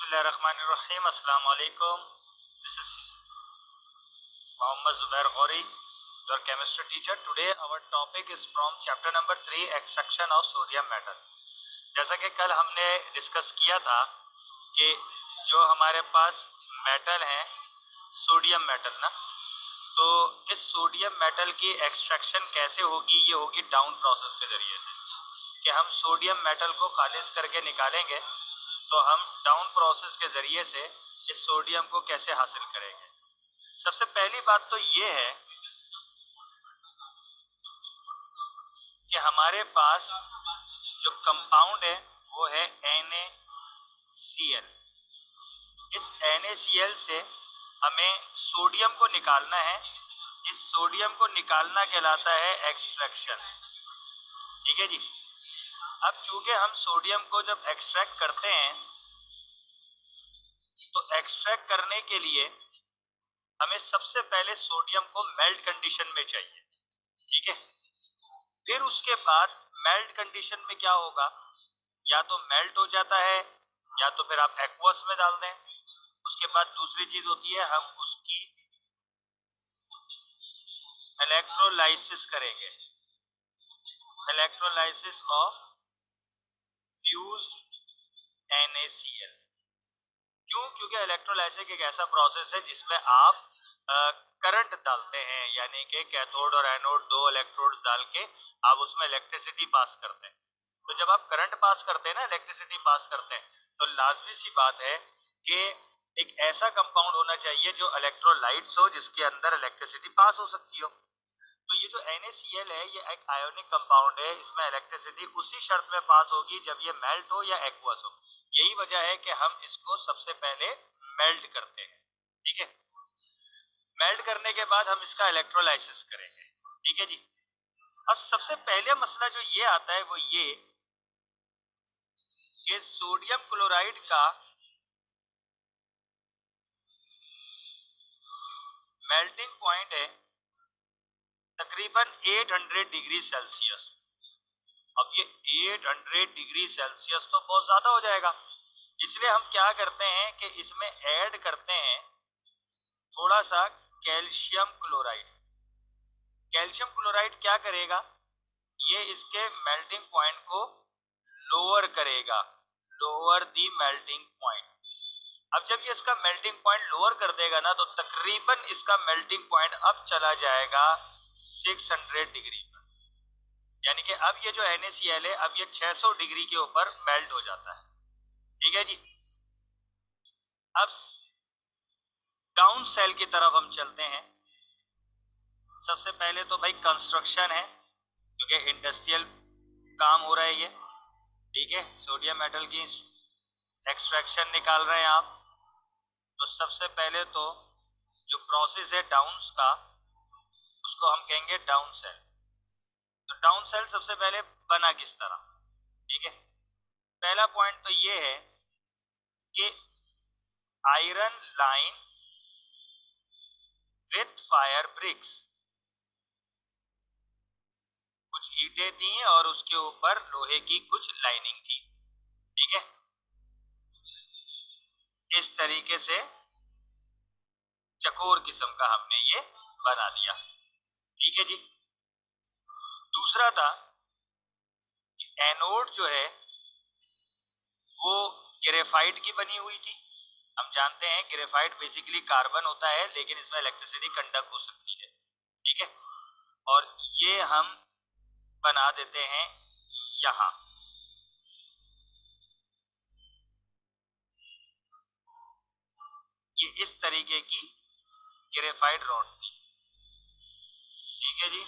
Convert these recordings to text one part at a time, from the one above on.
बिस्मिल्लाहिर्रहमानिर्रहीम। अस्सलाम वालेकुम। This is Mohammad Zubair Ghori, your chemistry teacher. Today our topic is from chapter number 3, extraction of sodium metal. जैसा कि कल हमने डिस्कस किया था कि जो हमारे पास मेटल हैं, सोडियम मेटल ना, तो इस सोडियम मेटल की एक्सट्रैक्शन कैसे होगी? ये होगी डाउन प्रोसेस के ज़रिए से, कि हम सोडियम मेटल को खालिज करके निकालेंगे, तो हम डाउन प्रोसेस के ज़रिए से इस सोडियम को कैसे हासिल करेंगे। सबसे पहली बात तो ये है कि हमारे पास जो कंपाउंड है वो है NaCl। इस NaCl से हमें सोडियम को निकालना है। इस सोडियम को निकालना कहलाता है एक्सट्रैक्शन। ठीक है जी। अब चूंकि हम सोडियम को जब एक्सट्रैक्ट करते हैं तो एक्सट्रैक्ट करने के लिए हमें सबसे पहले सोडियम को मेल्ट कंडीशन में चाहिए। ठीक है। फिर उसके बाद मेल्ट कंडीशन में क्या होगा, या तो मेल्ट हो जाता है या तो फिर आप एक्वस में डाल दें। उसके बाद दूसरी चीज होती है, हम उसकी इलेक्ट्रोलाइसिस करेंगे, इलेक्ट्रोलाइसिस ऑफ फ्यूज्ड NaCl। क्यों? क्योंकि इलेक्ट्रोलाइसिस एक ऐसा प्रोसेस है जिसमें आप करंट डालते हैं, यानी कि कैथोड और एनोड दो इलेक्ट्रोड्स डाल के आप उसमें इलेक्ट्रिसिटी पास करते हैं। तो जब आप करंट पास करते हैं ना, इलेक्ट्रिसिटी पास करते हैं, तो लाजमी सी बात है कि एक ऐसा कंपाउंड होना चाहिए जो इलेक्ट्रोलाइट्स हो, जिसके अंदर इलेक्ट्रिसिटी पास हो सकती हो। तो ये जो NaCl है ये एक आयोनिक कंपाउंड है। इसमें इलेक्ट्रिसिटी उसी शर्त में पास होगी जब ये मेल्ट हो या एक्वस हो। यही वजह है कि हम इसको सबसे पहले मेल्ट करते हैं। ठीक है। मेल्ट करने के बाद हम इसका इलेक्ट्रोलाइसिस करेंगे। ठीक है जी। अब सबसे पहले मसला जो ये आता है वो ये कि सोडियम क्लोराइड का मेल्टिंग पॉइंट है तकरीबन 800 डिग्री सेल्सियस। अब ये 800 डिग्री सेल्सियस तो बहुत ज्यादा हो जाएगा, इसलिए हम क्या करते हैं कि इसमें ऐड करते हैं थोड़ा सा कैल्शियम क्लोराइड। कैल्शियम क्लोराइड क्या करेगा, ये इसके मेल्टिंग पॉइंट को लोअर करेगा, लोअर दी मेल्टिंग पॉइंट। अब जब ये इसका मेल्टिंग पॉइंट लोअर कर देगा ना, तो तकरीबन इसका मेल्टिंग पॉइंट अब चला जाएगा 600 डिग्री पर। यानी कि अब ये जो NaCl है अब ये 600 डिग्री के ऊपर मेल्ट हो जाता है। ठीक है जी। अब डाउन सेल की तरफ हम चलते हैं। सबसे पहले तो भाई कंस्ट्रक्शन है, क्योंकि इंडस्ट्रियल काम हो रहा है ये। ठीक है। सोडियम मेटल की एक्सट्रैक्शन निकाल रहे हैं आप। तो सबसे पहले तो जो प्रोसेस है डाउन्स का, उसको हम कहेंगे डाउन सेल। तो डाउन सेल सबसे पहले बना किस तरह? ठीक है। पहला पॉइंट तो ये है कि iron line with fire bricks, कुछ ईंटें थी और उसके ऊपर लोहे की कुछ लाइनिंग थी। ठीक है। इस तरीके से चकोर किस्म का हमने ये बना दिया। ठीक है जी। दूसरा था कि एनोड जो है वो ग्रेफाइट की बनी हुई थी। हम जानते हैं ग्रेफाइट बेसिकली कार्बन होता है, लेकिन इसमें इलेक्ट्रिसिटी कंडक्ट हो सकती है। ठीक है। और ये हम बना देते हैं यहां। ये इस तरीके की ग्रेफाइट रॉड थी। ठीक है जी।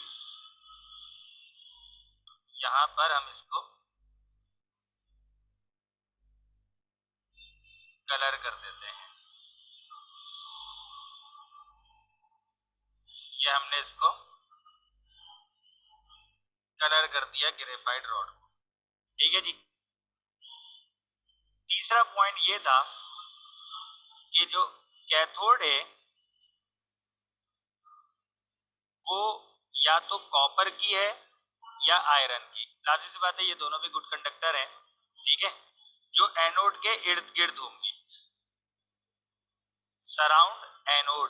यहां पर हम इसको कलर कर देते हैं। ये हमने इसको कलर कर दिया ग्रेफाइट रॉड को। ठीक है जी। तीसरा पॉइंट ये था कि जो कैथोड है वो या तो कॉपर की है या आयरन की। लाजिमी सी बात है ये दोनों भी गुड कंडक्टर हैं। ठीक है। जो एनोड के इर्द गिर्द होंगी। सराउंड एनोड,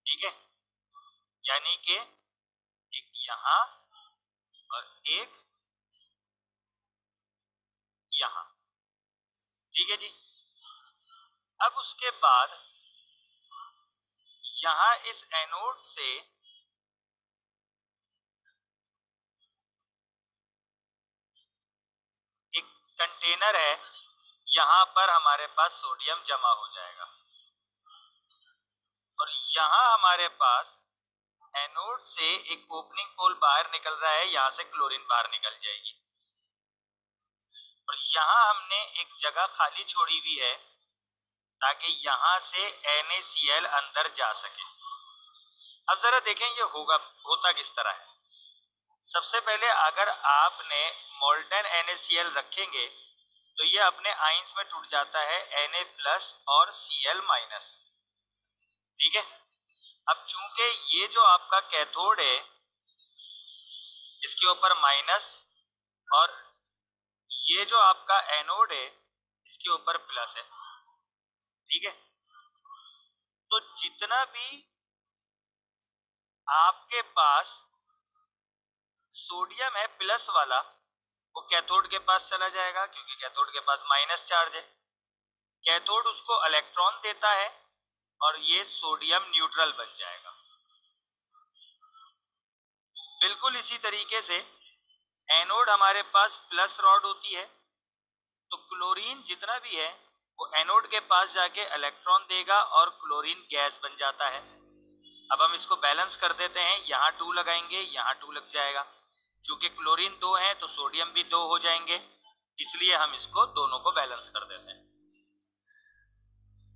ठीक है, यानी कि एक यहां और एक यहां, ठीक है जी। अब उसके बाद यहां इस एनोड से एक कंटेनर है, यहां पर हमारे पास सोडियम जमा हो जाएगा और यहां हमारे पास एनोड से एक ओपनिंग पोल बाहर निकल रहा है, यहां से क्लोरीन बाहर निकल जाएगी और यहां हमने एक जगह खाली छोड़ी हुई है ताकि यहां से NaCl अंदर जा सके। अब जरा देखें ये होता किस तरह है। सबसे पहले अगर आपने मोल्टन NaCl रखेंगे तो ये अपने आइंस में टूट जाता है Na+ और Cl-, ठीक है। अब चूंकि ये जो आपका कैथोड है इसके ऊपर माइनस और ये जो आपका एनोड है इसके ऊपर प्लस है, ठीक है। तो जितना भी आपके पास सोडियम है प्लस वाला वो कैथोड के पास चला जाएगा क्योंकि कैथोड के पास माइनस चार्ज है। कैथोड उसको इलेक्ट्रॉन देता है और ये सोडियम न्यूट्रल बन जाएगा। बिल्कुल इसी तरीके से एनोड हमारे पास प्लस रॉड होती है तो क्लोरीन जितना भी है वो एनोड के पास जाके इलेक्ट्रॉन देगा और क्लोरीन गैस बन जाता है। अब हम इसको बैलेंस कर देते हैं, यहाँ 2 लगाएंगे, यहाँ 2 लग जाएगा। क्योंकि क्लोरीन 2 है तो सोडियम भी 2 हो जाएंगे, इसलिए हम इसको दोनों को बैलेंस कर देते हैं।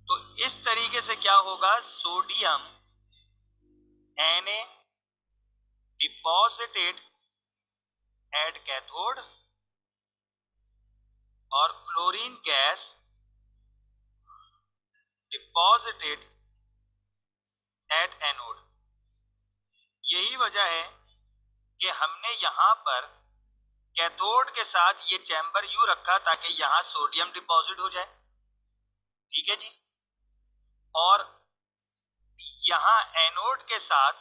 तो इस तरीके से क्या होगा, sodium Na deposited at cathode और chlorine gas deposited at anode. यही वजह है कि हमने यहां पर कैथोड के साथ ये चैम्बर यूं रखा ताकि यहां सोडियम डिपॉजिट हो जाए, ठीक है जी। और यहां एनोड के साथ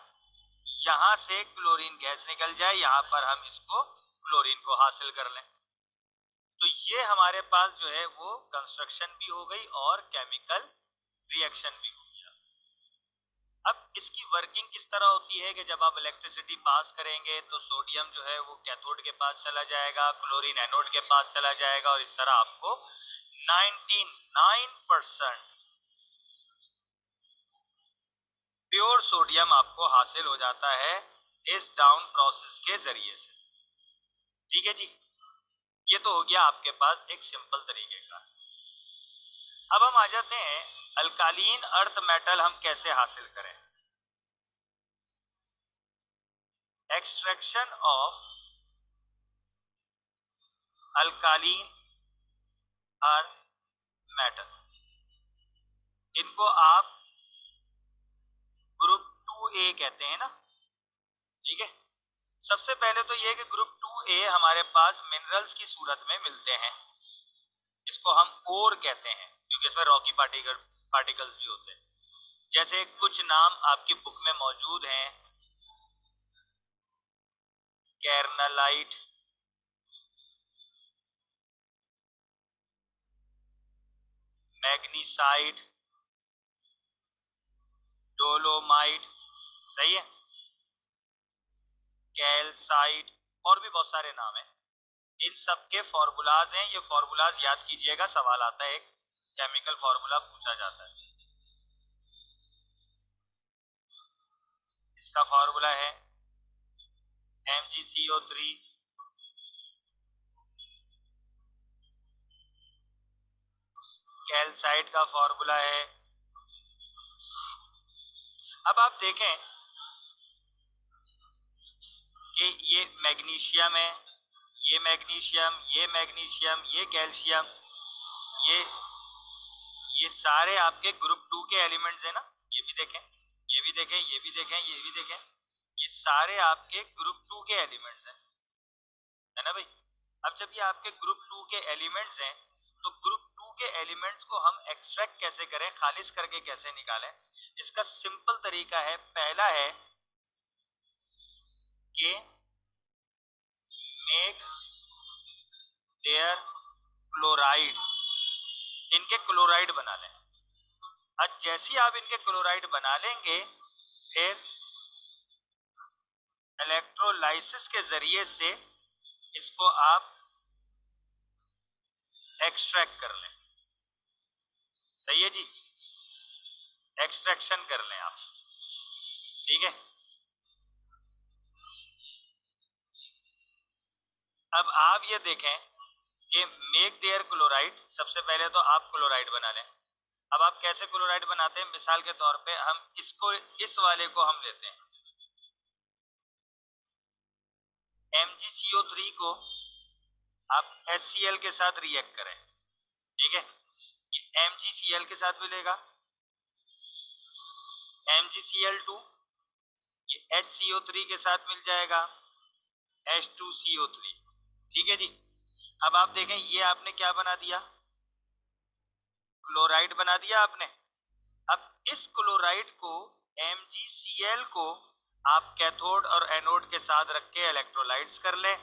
यहां से क्लोरीन गैस निकल जाए, यहां पर हम इसको क्लोरीन को हासिल कर लें। तो ये हमारे पास जो है वो कंस्ट्रक्शन भी हो गई और केमिकल रिएक्शन भी हो गया। अब इसकी वर्किंग किस तरह होती है कि जब आप इलेक्ट्रिसिटी पास करेंगे तो सोडियम जो है वो कैथोड के पास चला जाएगा, क्लोरीन एनोड के पास चला जाएगा और इस तरह आपको 99% प्योर सोडियम आपको हासिल हो जाता है इस डाउन प्रोसेस के जरिए से, ठीक है जी। ये तो हो गया आपके पास एक सिंपल तरीके का। अब हम आ जाते हैं अल्कालीन अर्थ मेटल हम कैसे हासिल करें। एक्सट्रैक्शन ऑफ अल्कालीन अर्थ मेटल, इनको आप ग्रुप 2A कहते हैं ना, ठीक है। सबसे पहले तो ये कि ग्रुप 2A हमारे पास मिनरल्स की सूरत में मिलते हैं, इसको हम ओर कहते हैं क्योंकि इसमें रॉकी पार्टिकल्स भी होते हैं। जैसे कुछ नाम आपकी बुक में मौजूद हैं, कैर्नलाइट, मैग्नीसाइट, डोलोमाइट, सही है, कैल्साइट और भी बहुत सारे नाम हैं। इन सब के फॉर्मूलाज हैं, ये फॉर्मूलाज याद कीजिएगा, सवाल आता है, एक केमिकल फॉर्मूला पूछा जाता है। इसका फॉर्मूला है MgCO3, कैल्साइट का फॉर्मूला है। अब आप देखें कि ये मैग्नीशियम है, ये मैग्नीशियम, ये मैग्नीशियम, ये कैल्शियम, ये ये सारे आपके ग्रुप 2 के एलिमेंट्स हैं ना। ये भी देखें, ये भी देखें, ये भी देखें, ये भी देखें, ये सारे आपके ग्रुप 2 के एलिमेंट्स हैं, है ना भाई। अब जब ये आपके ग्रुप 2 के एलिमेंट्स हैं तो ग्रुप 2 के एलिमेंट्स को हम एक्सट्रैक्ट कैसे करें, खालिज करके कैसे निकालें, इसका सिंपल तरीका है। पहला है कि मेक देयर क्लोराइड, इनके क्लोराइड बना लें। आज जैसे ही आप इनके क्लोराइड बना लेंगे, फिर इलेक्ट्रोलाइसिस के जरिए से इसको आप एक्सट्रैक्ट कर लें। सही है जी, एक्सट्रैक्शन कर लें आप, ठीक है। अब आप ये देखें कि मेक देयर क्लोराइड, सबसे पहले तो आप क्लोराइड बना लें। अब आप कैसे क्लोराइड बनाते हैं, मिसाल के तौर पे हम इसको, इस वाले को हम लेते हैं, MgCO3 को आप HCl के साथ रिएक्ट करें, ठीक है। ये MgCl के साथ मिलेगा, MgCl2 ये HCO3 के साथ मिल जाएगा, H2CO3, ठीक है जी। अब आप देखें ये आपने क्या बना दिया, क्लोराइड बना दिया आपने। अब इस क्लोराइड को, MgCl को आप कैथोड और एनोड के साथ रख के इलेक्ट्रोलाइट्स कर लें,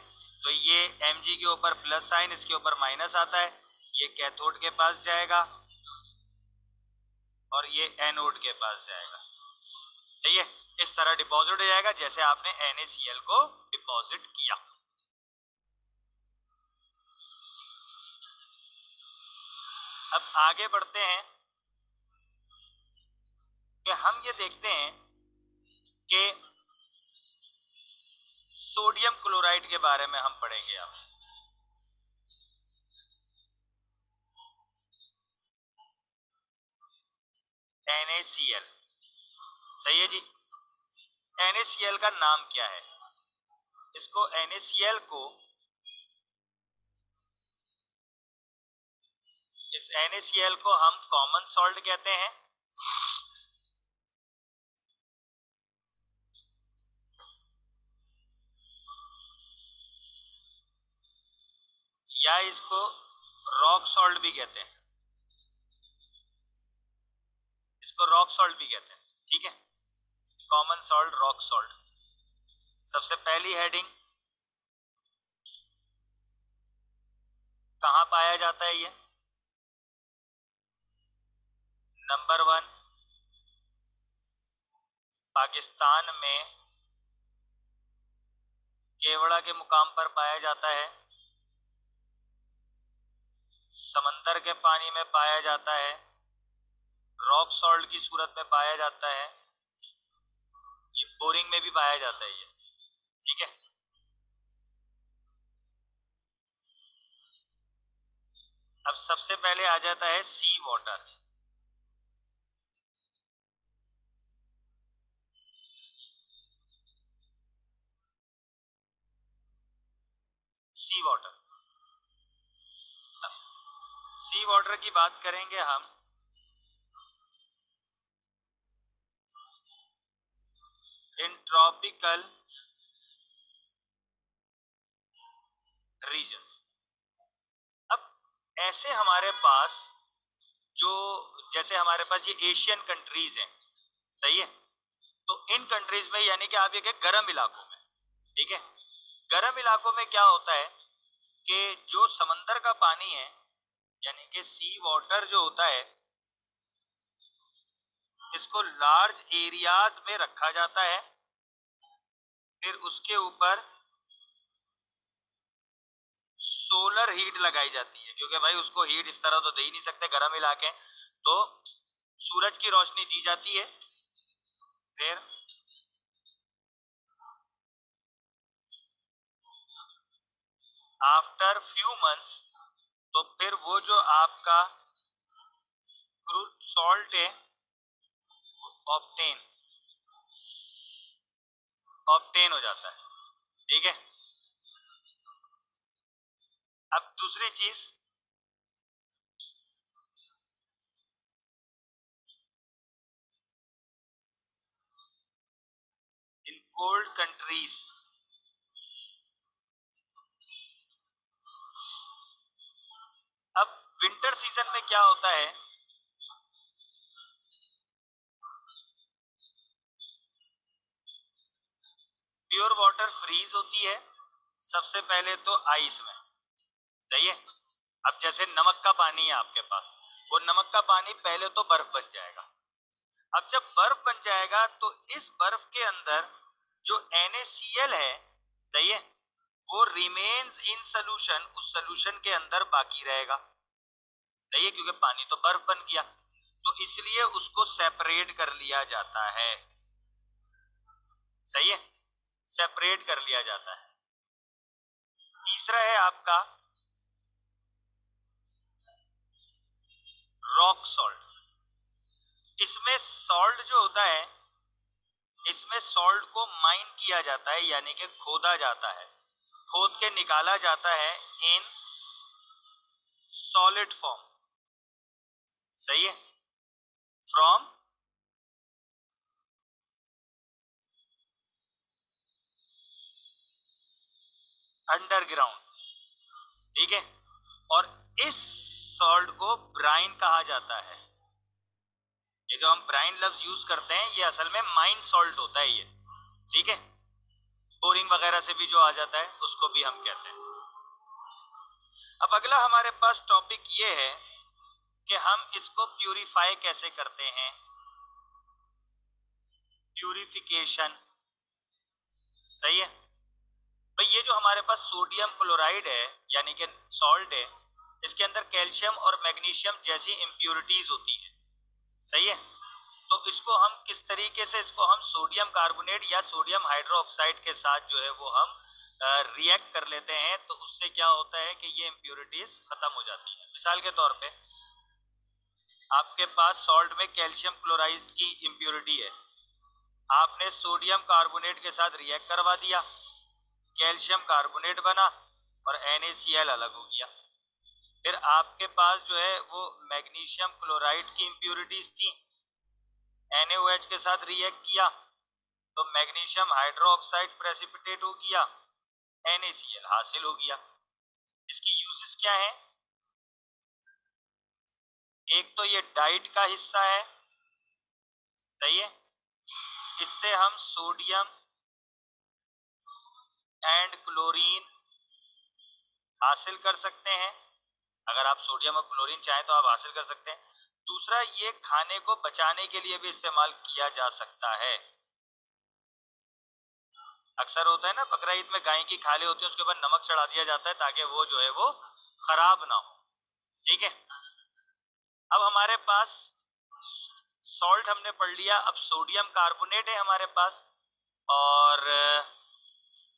तो ये Mg के ऊपर प्लस साइन, इसके ऊपर माइनस आता है, ये कैथोड के पास जाएगा और ये एनोड के पास जाएगा। सही है, इस तरह डिपॉजिट हो जाएगा जैसे आपने NaCl को डिपॉजिट किया। अब आगे बढ़ते हैं कि हम ये देखते हैं कि सोडियम क्लोराइड के बारे में हम पढ़ेंगे अब। NaCl, सही है जी। NaCl का नाम क्या है, इसको NaCl को, इस NaCl को हम कॉमन सॉल्ट कहते हैं, या इसको रॉक सॉल्ट भी कहते हैं, इसको रॉक सॉल्ट भी कहते हैं, ठीक है। Common salt, rock salt. सबसे पहली हेडिंग, कहाँ पाया जाता है ये, नंबर 1 पाकिस्तान में केवड़ा के मुकाम पर पाया जाता है, समंदर के पानी में पाया जाता है, रॉक सॉल्ट की सूरत में पाया जाता है, ये बोरिंग में भी पाया जाता है ये, ठीक है। अब सबसे पहले आ जाता है सी वाटर। सी वाटर, सी वाटर की बात करेंगे हम, इन ट्रॉपिकल रीजन्स। अब ऐसे हमारे पास जो, जैसे हमारे पास ये एशियन कंट्रीज हैं, सही है, तो इन कंट्रीज में, यानी कि आप ये कहें गर्म इलाकों में, ठीक है, गर्म इलाकों में क्या होता है कि जो समंदर का पानी है, यानी कि सी वाटर जो होता है, इसको लार्ज एरियाज में रखा जाता है, फिर उसके ऊपर सोलर हीट लगाई जाती है, क्योंकि भाई उसको हीट इस तरह तो दे ही नहीं सकते, गर्म इलाके, तो सूरज की रोशनी दी जाती है। फिर आफ्टर फ्यू मंथ्स, तो फिर वो जो आपका क्रूड सॉल्ट है ऑप्टेन, ऑप्टेन हो जाता है, ठीक है। अब दूसरी चीज, इन कोल्ड कंट्रीज, अब विंटर सीजन में क्या होता है, प्योर वाटर फ्रीज होती है सबसे पहले तो आइस में, सही है। अब जैसे नमक का पानी है आपके पास, वो नमक का पानी पहले तो बर्फ बन जाएगा। अब जब बर्फ बन जाएगा तो इस बर्फ के अंदर जो NaCl है, सही है, वो रिमेन्स इन सोल्यूशन, उस सोल्यूशन के अंदर बाकी रहेगा, सही है, क्योंकि पानी तो बर्फ बन गया, तो इसलिए उसको सेपरेट कर लिया जाता है, सही है, सेपरेट कर लिया जाता है। तीसरा है आपका रॉक सॉल्ट। इसमें सॉल्ट जो होता है, इसमें सॉल्ट को माइन किया जाता है, यानी कि खोदा जाता है, खोद के निकाला जाता है इन सॉलिड फॉर्म, सही है, फ्रॉम अंडरग्राउंड, ठीक है। और इस सॉल्ट को ब्राइन कहा जाता है। ये जो हम ब्राइन लफ्ज यूज करते हैं, ये असल में माइन सॉल्ट होता है ये, ठीक है। बोरिंग वगैरह से भी जो आ जाता है उसको भी हम कहते हैं। अब अगला हमारे पास टॉपिक ये है कि हम इसको प्यूरिफाई कैसे करते हैं, प्यूरिफिकेशन, सही है। भाई ये जो हमारे पास सोडियम क्लोराइड है यानी कि सॉल्ट है, इसके अंदर कैल्शियम और मैग्नीशियम जैसी इम्प्योरिटीज होती है, सही है। तो इसको हम किस तरीके से, इसको हम सोडियम कार्बोनेट या सोडियम हाइड्रोक्साइड के साथ जो है वो हम रिएक्ट कर लेते हैं, तो उससे क्या होता है कि ये इम्प्योरिटीज खत्म हो जाती है। मिसाल के तौर पे आपके पास सॉल्ट में कैल्शियम क्लोराइड की इम्प्योरिटी है, आपने सोडियम कार्बोनेट के साथ रिएक्ट करवा दिया, कैल्शियम कार्बोनेट बना और NaCl अलग हो गया। फिर आपके पास जो है वो मैग्नीशियम क्लोराइड की इम्प्योरिटीज थी, NaOH के साथ रिएक्ट किया तो मैग्नीशियम हाइड्रोक्साइड प्रेसिपिटेट हो गया, NaCl हासिल हो गया। इसकी यूजेस क्या है, एक तो ये डाइट का हिस्सा है, सही है, इससे हम सोडियम एंड क्लोरीन हासिल कर सकते हैं। अगर आप सोडियम और क्लोरीन चाहें तो आप हासिल कर सकते हैं। दूसरा, ये खाने को बचाने के लिए भी इस्तेमाल किया जा सकता है। अक्सर होता है ना, बकरा ईद में गाय की खाले होती है, उसके ऊपर नमक चढ़ा दिया जाता है ताकि वो जो है वो खराब ना हो, ठीक है। अब हमारे पास सॉल्ट हमने पढ़ लिया, अब सोडियम कार्बोनेट है हमारे पास, और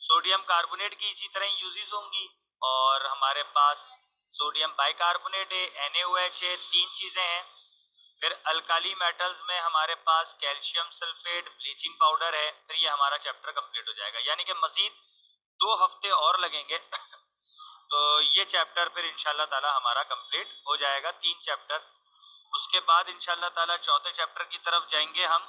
सोडियम कार्बोनेट की इसी तरह यूजेस होंगी, और हमारे पास सोडियम बाइकार्बोनेट है, NaOH है, तीन चीजें हैं। फिर अल्काली मेटल्स में हमारे पास कैल्शियम सल्फेट, ब्लीचिंग पाउडर है। फिर ये हमारा चैप्टर कंप्लीट हो जाएगा, यानी कि मजीद 2 हफ्ते और लगेंगे तो ये चैप्टर फिर इंशाल्लाह ताला हमारा कंप्लीट हो जाएगा, 3 चैप्टर। उसके बाद इंशाल्लाह ताला चौथे चैप्टर की तरफ जाएंगे हम।